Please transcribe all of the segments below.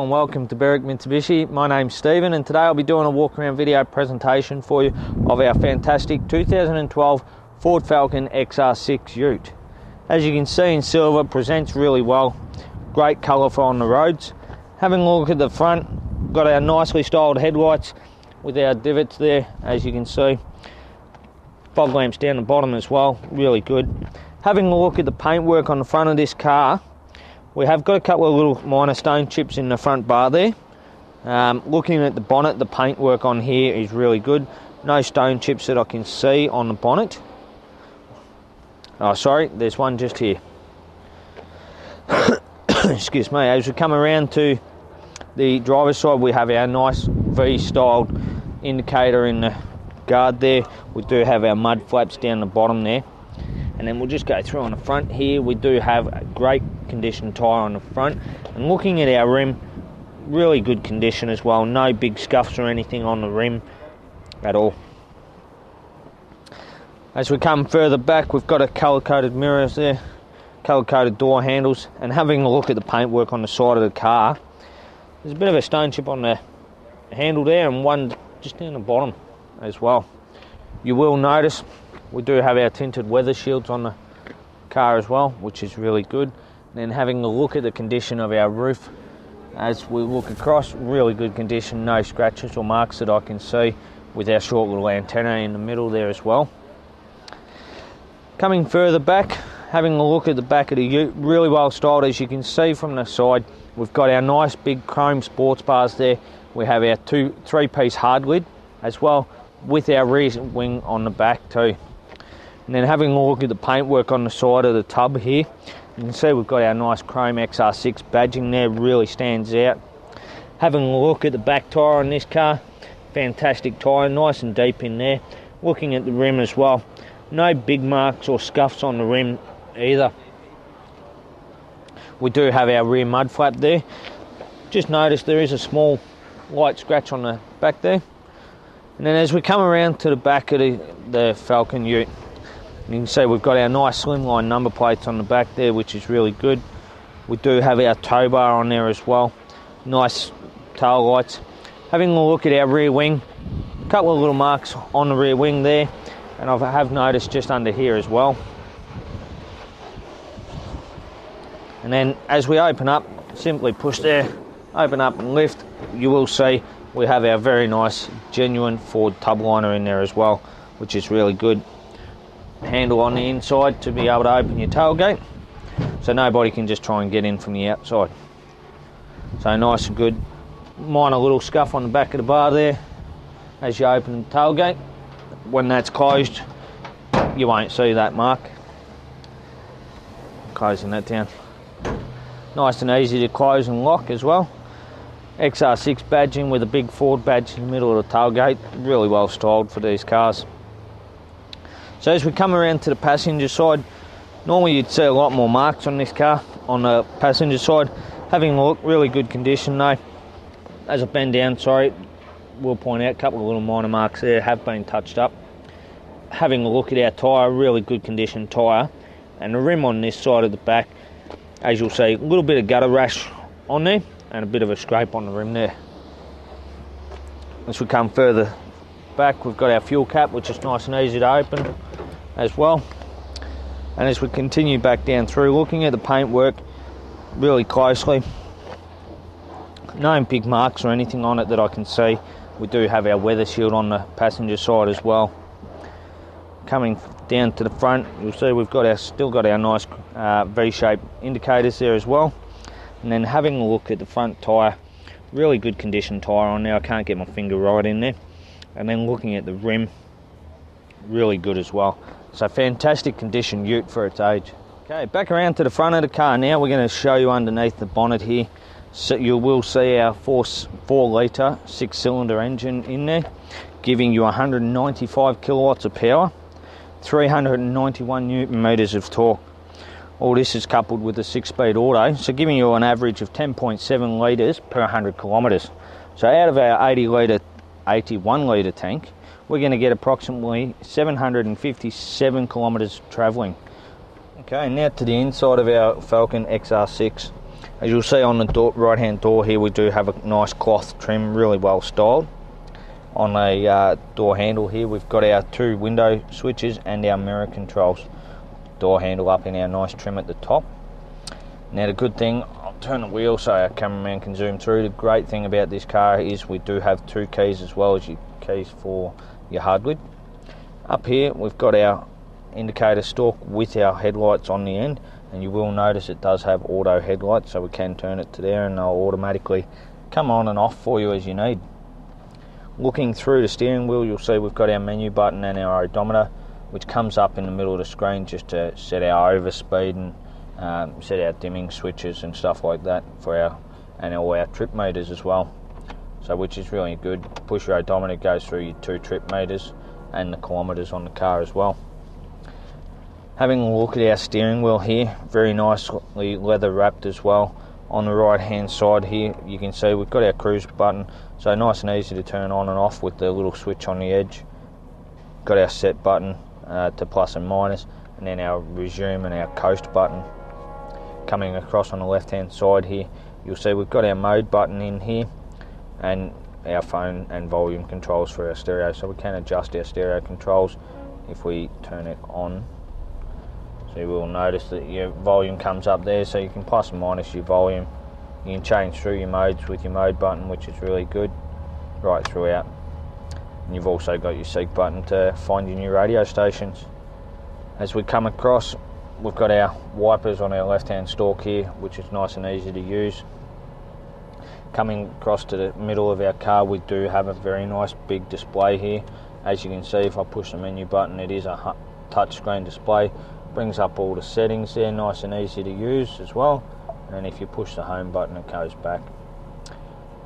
Hello and welcome to Berwick Mitsubishi. My name's Stephen and today I'll be doing a walk around video presentation for you of our fantastic 2012 Ford Falcon XR6 Ute. As you can see in silver, presents really well. Great colour for on the roads. Having a look at the front, got our nicely styled headlights with our divots there, as you can see. Fog lamps down the bottom as well, really good. Having a look at the paintwork on the front of this car, we have got a couple of little minor stone chips in the front bar there. Looking at the bonnet, the paintwork on here is really good. No stone chips that I can see on the bonnet. Oh, sorry, there's one just here. Excuse me. As we come around to the driver's side, we have our nice V-styled indicator in the guard there. We do have our mud flaps down the bottom there. And then we'll just go through on the front here. We do have a great condition tyre on the front. And looking at our rim, really good condition as well. No big scuffs or anything on the rim at all. As we come further back, we've got a colour-coded mirrors there, colour-coded door handles. And having a look at the paintwork on the side of the car, there's a bit of a stone chip on the handle there and one just down the bottom as well. You will notice we do have our tinted weather shields on the car as well, which is really good. And then having a look at the condition of our roof, as we look across, really good condition, no scratches or marks that I can see, with our short little antenna in the middle there as well. Coming further back, having a look at the back of the ute, really well styled. As you can see from the side, we've got our nice big chrome sports bars there. We have our three-piece hard lid as well, with our rear wing on the back too. And then having a look at the paintwork on the side of the tub here, you can see we've got our nice chrome XR6 badging there, really stands out. Having a look at the back tyre on this car, fantastic tyre, nice and deep in there. Looking at the rim as well, no big marks or scuffs on the rim either. We do have our rear mud flap there. Just notice there is a small light scratch on the back there. And then as we come around to the back of the Falcon Ute, you can see we've got our nice slimline number plates on the back there, which is really good. We do have our tow bar on there as well. Nice tail lights. Having a look at our rear wing, a couple of little marks on the rear wing there, and I have noticed just under here as well. And then as we open up, simply push there, open up and lift, you will see we have our very nice genuine Ford tub liner in there as well, which is really good. Handle on the inside to be able to open your tailgate, so nobody can just try and get in from the outside. So nice and good. Minor little scuff on the back of the bar there as you open the tailgate. When that's closed, you won't see that mark. Closing that down. Nice and easy to close and lock as well. XR6 badging with a big Ford badge in the middle of the tailgate. Really well styled for these cars. So as we come around to the passenger side, normally you'd see a lot more marks on this car on the passenger side. Having a look, really good condition though. As I bend down, sorry, we'll point out a couple of little minor marks there have been touched up. Having a look at our tyre, really good condition tyre. And the rim on this side of the back, as you'll see, a little bit of gutter rash on there and a bit of a scrape on the rim there. As we come further back, we've got our fuel cap, which is nice and easy to open as well. And as we continue back down through, looking at the paintwork really closely, no big marks or anything on it that I can see. We do have our weather shield on the passenger side as well. Coming down to the front, you'll see we've got still got our nice V-shaped indicators there as well. And then having a look at the front tyre, really good condition tyre on there. I can't get my finger right in there. And then looking at the rim, really good as well. So fantastic condition ute for its age. Okay, back around to the front of the car now. We're going to show you underneath the bonnet here. So you will see our 4 litre 6-cylinder engine in there, giving you 195 kilowatts of power, 391 newton meters of torque. All this is coupled with a 6-speed auto, so giving you an average of 10.7 litres per 100 kilometres. So out of our 81 litre tank, we're going to get approximately 757 kilometres travelling. Okay, now to the inside of our Falcon XR6. As you'll see on the right hand door here, we do have a nice cloth trim, really well styled. On a door handle here, we've got our 2 window switches and our mirror controls. Door handle up in our nice trim at the top. Now the good thing, I'll turn the wheel so our cameraman can zoom through. The great thing about this car is we do have 2 keys as well as your keys for your hardwood. Up here we've got our indicator stalk with our headlights on the end, and you will notice it does have auto headlights, so we can turn it to there and they'll automatically come on and off for you as you need. Looking through the steering wheel, you'll see we've got our menu button and our odometer, which comes up in the middle of the screen just to set our overspeed and set our dimming switches and stuff like that for all our trip meters as well. So which is really good. Push your odometer, goes through your 2 trip meters and the kilometers on the car as well. Having a look at our steering wheel here, very nicely leather wrapped as well. On the right hand side here, you can see we've got our cruise button, so nice and easy to turn on and off with the little switch on the edge. Got our set button to plus and minus, and then our resume and our coast button. Coming across on the left hand side here, you'll see we've got our mode button in here and our phone and volume controls for our stereo, so we can adjust our stereo controls if we turn it on. So you will notice that your volume comes up there, so you can plus and minus your volume. You can change through your modes with your mode button, which is really good, right throughout. And you've also got your seek button to find your new radio stations. As we come across, we've got our wipers on our left hand stalk here, which is nice and easy to use. Coming across to the middle of our car, we do have a very nice big display here. As you can see, if I push the menu button, it is a touchscreen display. Brings up all the settings there, nice and easy to use as well. And if you push the home button, it goes back.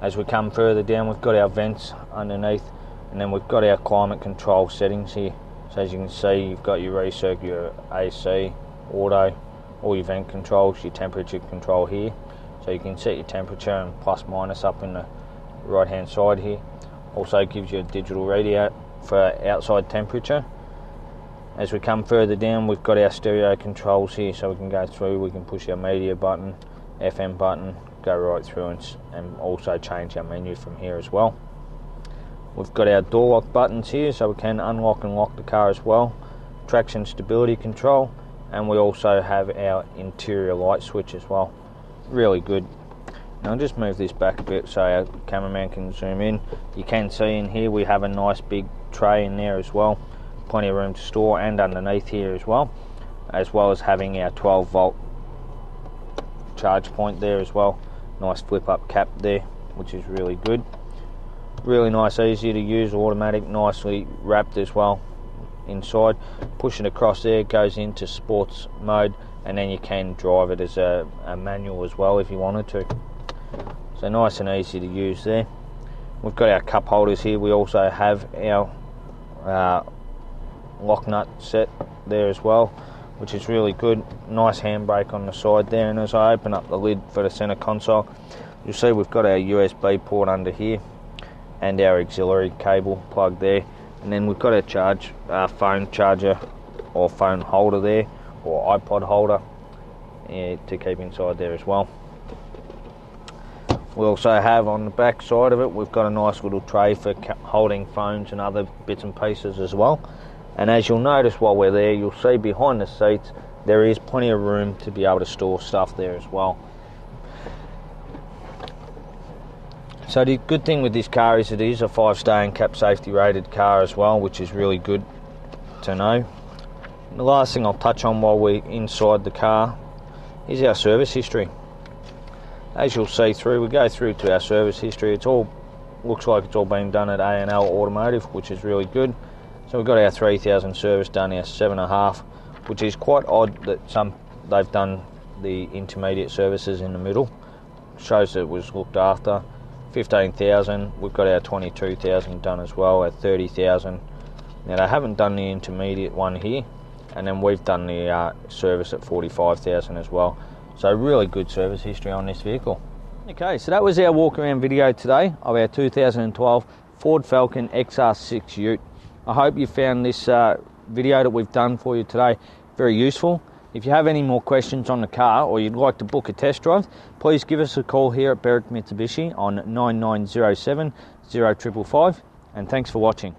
As we come further down, we've got our vents underneath, and then we've got our climate control settings here. So as you can see, you've got your recirc, your AC, auto, all your vent controls, your temperature control here. So you can set your temperature and plus minus up in the right hand side here. Also gives you a digital readout for outside temperature. As we come further down, we've got our stereo controls here, so we can go through, we can push our media button, FM button, go right through and also change our menu from here as well. We've got our door lock buttons here, so we can unlock and lock the car as well. Traction stability control, and we also have our interior light switch as well. Really good. Now I'll just move this back a bit so our cameraman can zoom in. You can see in here we have a nice big tray in there as well. Plenty of room to store, and underneath here as well as having our 12 volt charge point there as well. Nice flip up cap there, which is really good. Really nice, easy to use, automatic, nicely wrapped as well inside. Push it across there, it goes into sports mode, and then you can drive it as a manual as well if you wanted to. So nice and easy to use there. We've got our cup holders here. We also have our lock nut set there as well, which is really good. Nice handbrake on the side there, and as I open up the lid for the center console, you'll see we've got our USB port under here and our auxiliary cable plug there, and then we've got our phone charger or phone holder there, or iPod holder to keep inside there as well. We also have on the back side of it, we've got a nice little tray for holding phones and other bits and pieces as well. And as you'll notice while we're there, you'll see behind the seats there is plenty of room to be able to store stuff there as well. So the good thing with this car is it is a 5-star NCAP safety rated car as well, which is really good to know. And the last thing I'll touch on while we're inside the car is our service history. As you'll see through, we go through to our service history. It all looks like it's all been done at A&L Automotive, which is really good. So we've got our 3,000 service done, our 7.5, which is quite odd that they've done the intermediate services in the middle. Shows that it was looked after. 15,000, we've got our 22,000 done as well, our 30,000. Now they haven't done the intermediate one here, and then we've done the service at 45,000 as well. So really good service history on this vehicle. Okay, so that was our walk around video today of our 2012 Ford Falcon XR6 Ute. I hope you found this video that we've done for you today very useful. If you have any more questions on the car or you'd like to book a test drive, please give us a call here at Berwick Mitsubishi on 9907 0555, and thanks for watching.